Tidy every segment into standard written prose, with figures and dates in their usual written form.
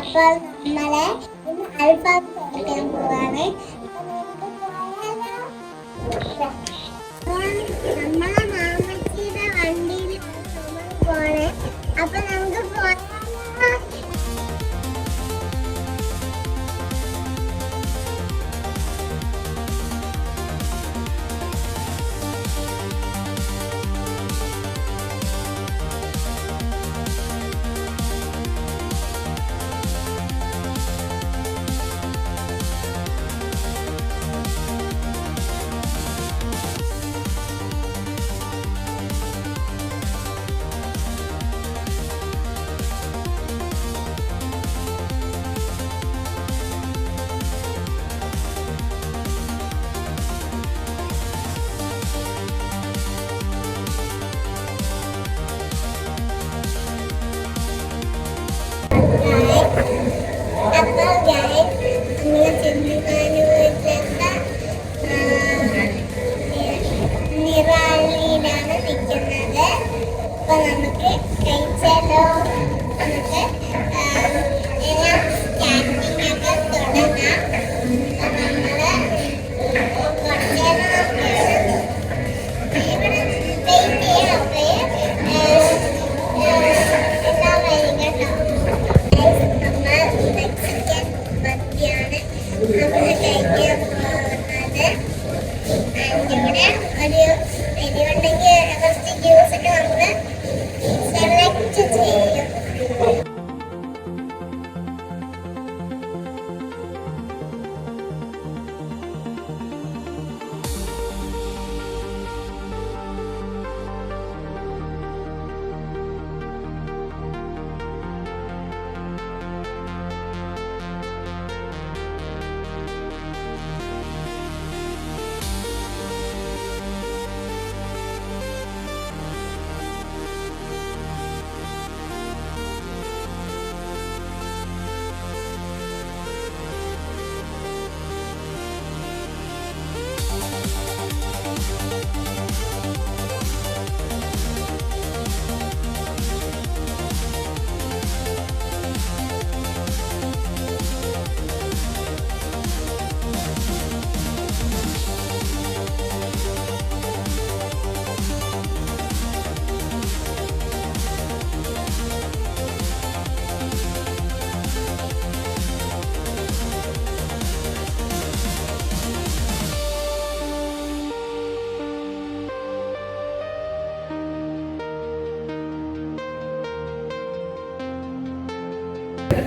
അപ്പോൾ നമ്മളെ ഇന്ന് അൽഫാം കഴിക്കാൻ പോവാണ്. നമ്മളെ മാമച്ചിയുടെ വണ്ടിയിൽ പോണേ. അപ്പൊ നമുക്ക് പോയാലോ? നിറാലിയിലാണ് നിൽക്കുന്നത്. അപ്പൊ നമുക്ക് കഴിച്ചാലോ? നമുക്ക് എല്ലാം സ്റ്റാർട്ടിങ് ഒക്കെ തുടങ്ങാം. നമ്മള് കുറച്ച് നേരം ഇവിടെ വെയിറ്റ് ചെയ്യാം. എല്ലാം കഴിഞ്ഞോ? നമ്മൾ മെക്സിക്കൻ മന്തിയാണ് നമ്മൾ കഴിക്കാൻ പോകുന്നത്. ഇവിടെ ഒരു എരിവുണ്ടെങ്കിൽ കുറച്ച് ജ്യൂസ് ഒക്കെ നമ്മൾ സെലക്ട് ചെയ്യും.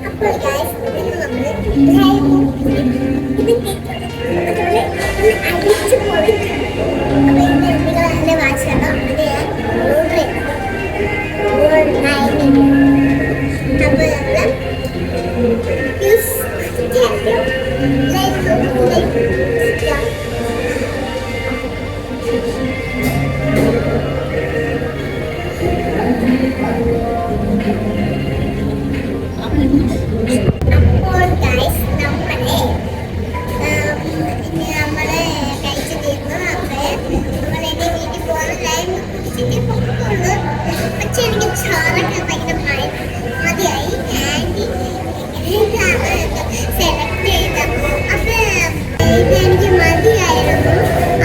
അപ്പോൾ ഗൈസ് ഇതിന് നമ്മൾ അടിച്ചു പോയിട്ട് അപ്പോൾ ഇതിന് നിങ്ങൾ എൻ്റെ വാച്ചിലുണ്ടോ അത് ഞാൻ ഓർഡർ പക്ഷെ എനിക്ക് ചോറൊക്കെ ഭയങ്കര മതിയായി. ആൻറ്റി സെലക്ട് ചെയ്ത അപ്പൊ ഇത് എനിക്ക് മതിയായിരുന്നു.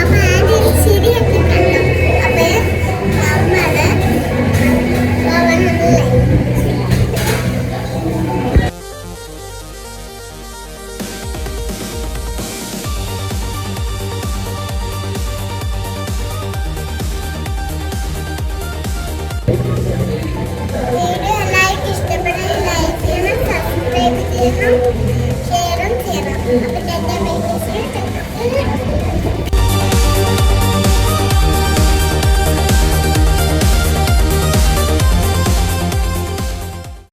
അപ്പൊ ആൻറ്റി ശരിയൊക്കെ കണ്ടു. അപ്പൊ നമ്മള് ഷെയറും ചെയ്യണം.